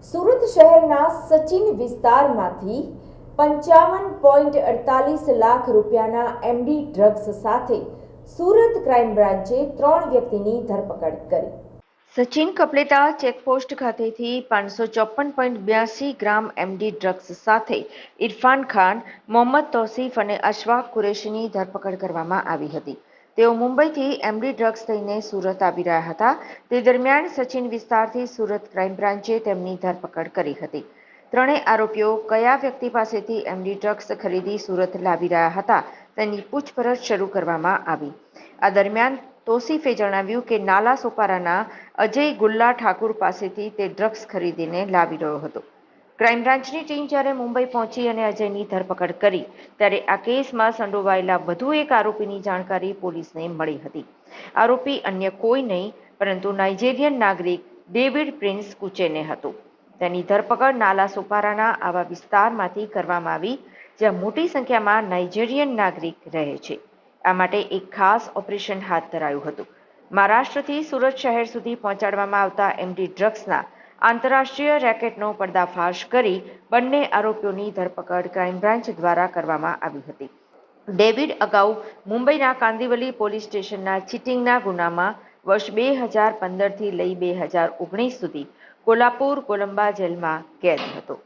સુરત શહેરના સચિન વિસ્તારમાંથી 55.48 લાખ રૂપિયાના એમડી ડ્રગ્સ સાથે સુરત ક્રાઇમ બ્રાન્ચે 3 વ્યક્તિની ધરપકડ કરી. સચિન કપલેતા ચેકપોસ્ટ ખાતેથી 554.82 ગ્રામ એમડી ડ્રગ્સ સાથે ઇરફાન ખાન, મોહમ્મદ તૌસીફ અને અશફાક કુરેશીની ધરપકડ કરવામાં આવી હતી. તેઓ મુંબઈથી એમડી ડ્રગ્સ લઈને સુરત આવી રહ્યા હતા. તે દરમિયાન સચિન વિસ્તારથી સુરત ક્રાઇમ બ્રાન્ચે તેમની ધરપકડ કરી હતી. ત્રણેય આરોપીઓ કયા વ્યક્તિ પાસેથી એમડી ડ્રગ્સ ખરીદી સુરત લાવી રહ્યા હતા તેની પૂછપરછ શરૂ કરવામાં આવી. આ દરમિયાન તૌસીફે જણાવ્યું કે નાલા સોપારાના અજય ગુલ્લા ઠાકુર પાસેથી તે ડ્રગ્સ ખરીદીને લાવી રહ્યો હતો. ક્રાઇમ બ્રાન્ચની ટીમ જ્યારે મુંબઈ પહોંચી અને અજયની ધરપકડ કરી ત્યારે આ કેસમાં સંડોવાયેલા વધુ એક આરોપીની જાણકારી પોલીસને મળી હતી. આરોપી અન્ય કોઈ નહીં પરંતુ નાઇજેરિયન નાગરિક ડેવિડ પ્રિન્સ કુચેને હતો. તેની ધરપકડ નાલા સોપારાના આવા વિસ્તારમાંથી કરવામાં આવી જ્યાં મોટી સંખ્યામાં નાઇજેરિયન નાગરિક રહે છે. આ માટે એક ખાસ ઓપરેશન હાથ ધરાયું હતું. મહારાષ્ટ્રથી સુરત શહેર સુધી પહોંચાડવામાં આવતા એમડી ડ્રગ્સના આંતરરાષ્ટ્રીય રેકેટનો પર્દાફાશ કરી બંને આરોપીઓની ધરપકડ ક્રાઇમ બ્રાન્ચ દ્વારા કરવામાં આવી હતી. ડેવિડ અગાઉ મુંબઈના કાંદિવલી પોલીસ સ્ટેશનના ચીટિંગના ગુનામાં વર્ષ 2015થી લઈ 2019 સુધી કોલ્હાપુર કોલંબા જેલમાં કેદ હતો.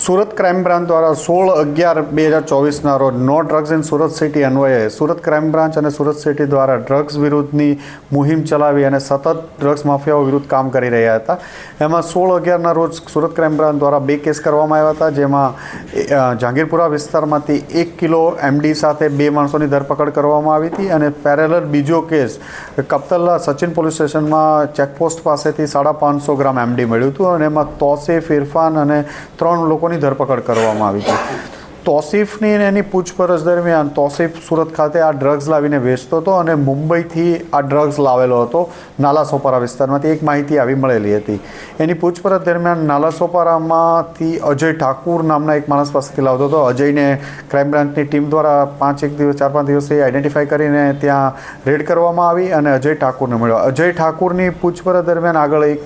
સુરત ક્રાઇમ બ્રાન્ચ દ્વારા 16/11/2024ના રોજ no drugs in Surat city અન્વયે સુરત ક્રાઇમ બ્રાન્ચ અને સુરત સિટી દ્વારા ડ્રગ્સ વિરુદ્ધની મુહિમ ચલાવી અને સતત ડ્રગ્સ માફિયાઓ વિરુદ્ધ કામ કરી રહ્યા હતા. એમાં 16/11ના રોજ સુરત ક્રાઇમ બ્રાન્ચ દ્વારા 2 કેસ કરવામાં આવ્યા હતા, જેમાં જહાંગીરપુરા વિસ્તારમાંથી 1 કિલો એમડી સાથે 2 માણસોની ધરપકડ કરવામાં આવી હતી અને પેરેલલ બીજો કેસ કપતલા સચિન પોલીસ સ્ટેશનમાં ચેકપોસ્ટ પાસેથી 550 ગ્રામ એમડી મળ્યું હતું અને એમાં તૌસીફ, ઇરફાન અને 3 લોકોની ધરપકડ કરવામાં આવી હતી. તૌસીફની એની પૂછપરછ દરમિયાન તૌસીફ સુરત ખાતે આ ડ્રગ્સ લાવીને વેચતો હતો અને મુંબઈથી આ ડ્રગ્સ લાવેલો હતો નાલા સોપારા વિસ્તારમાંથી. એક માહિતી આવી મળેલી હતી. એની પૂછપરછ દરમિયાન નાલા સોપારામાંથી અજય ઠાકુર નામના એક માણસ પાસેથી લાવતો હતો. અજયને ક્રાઇમ બ્રાન્ચની ટીમ દ્વારા 4-5 દિવસથી આઈડેન્ટિફાઈ કરીને ત્યાં રેડ કરવામાં આવી અને અજય ઠાકુરને મળ્યો. અજય ઠાકુરની પૂછપરછ દરમિયાન આગળ એક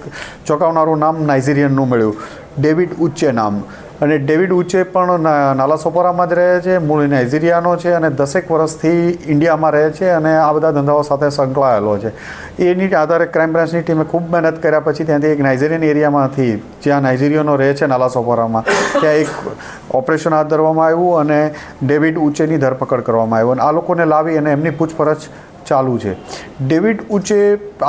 ચોંકાવનારું નામ નાઇજીરિયનનું મળ્યું, ડેવિડ ઉચ્ચે નામ. અને ડેવિડ ઉચ્ચે પણ નાલા સોપારામાં જ રહે છે, મૂળ નાઇજીરિયાનો છે અને 10 વર્ષથી ઇન્ડિયામાં રહે છે અને આ બધા ધંધાઓ સાથે સંકળાયેલો છે. એની આધારે ક્રાઇમ બ્રાન્ચની ટીમે ખૂબ મહેનત કર્યા પછી ત્યાંથી એક નાઇજીરિયન એરિયામાંથી, જ્યાં નાઇજીરિયનો રહે છે નાલા સોપારામાં, ત્યાં એક ઓપરેશન હાથ ધરવામાં આવ્યું અને ડેવિડ ઉચ્ચેની ધરપકડ કરવામાં આવ્યું અને આ લોકોને લાવી અને એમની પૂછપરછ ચાલુ છે. ડેવિડ ઉચ્ચે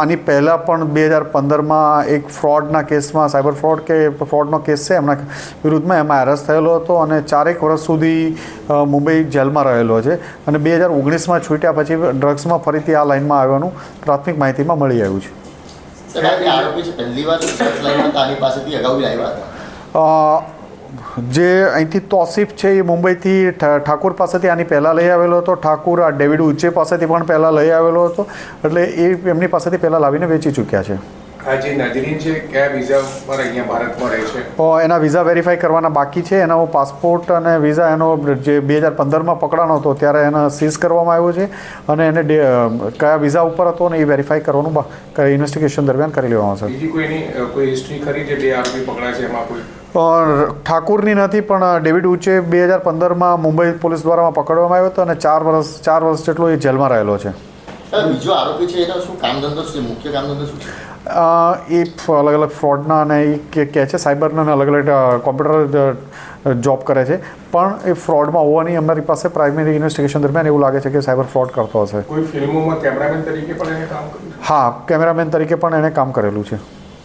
આની પહેલાં પણ 2015માં એક ફ્રોડના કેસમાં, સાયબર ફ્રોડ કે ફ્રોડનો કેસ છે એમના વિરુદ્ધમાં, એમાં એરેસ્ટ થયેલો હતો અને 4 વર્ષ સુધી મુંબઈ જેલમાં રહેલો છે અને 2019માં છૂટ્યા પછી ડ્રગ્સમાં ફરીથી આ લાઇનમાં આવવાનું પ્રાથમિક માહિતીમાં મળી આવ્યું છે. જે અહીંથી તૌસીફ છે એ મુંબઈથી ઠાકુર પાસેથી આની પહેલાં લઈ આવેલો હતો. ઠાકુર આ ડેવિડ ઉચ્ચે પાસેથી પણ પહેલાં લઈ આવેલો હતો, એટલે એ એમની પાસેથી પહેલાં લાવીને વેચી ચૂક્યા છે. આ જે નાઇજીરિયન છે કયા વિઝા પર અહીંયા ભારતમાં રહે છે? એના વિઝા વેરીફાઈ કરવાના બાકી છે. એનો પાસપોર્ટ અને વિઝા એનો જે 2015માં પકડાનો હતો ત્યારે એને સીઝ કરવામાં આવ્યો છે અને એને કયા વિઝા ઉપર હતો ને એ વેરીફાઈ કરવાનું ઇન્વેસ્ટિગેશન દરમિયાન કરી લેવામાં આવશે. બીજી કોઈ હિસ્ટ્રી ખરી જે 2 આરોપી પકડા છે એમાં કોઈ? ઠાકુરની નથી, પણ ડેવિડ ઉચ્ચે 2015માં મુંબઈ પોલીસ દ્વારા પકડવામાં આવ્યો હતો અને 4 વર્ષ જેટલો એ જેલમાં રહેલો છે. બીજો આરોપી છે એનો શું કામ ધંધો છે, મુખ્ય કામ ધંધો શું છે? એ અલગ અલગ ફ્રોડના અને એ કહે છે સાયબરના અલગ અલગ કોમ્પ્યુટર જોબ કરે છે, પણ એ ફ્રોડમાં હોવાની અમારી પાસે પ્રાઇમરી ઇન્વેસ્ટિગેશન દરમિયાન એવું લાગે છે કે સાયબર ફ્રોડ કરતો હશે. કોઈ ફિલ્મોમાં કેમેરામેન તરીકે પણ એને કામ કર્યું? હા, કેમેરામેન તરીકે પણ એણે કામ કરેલું છે.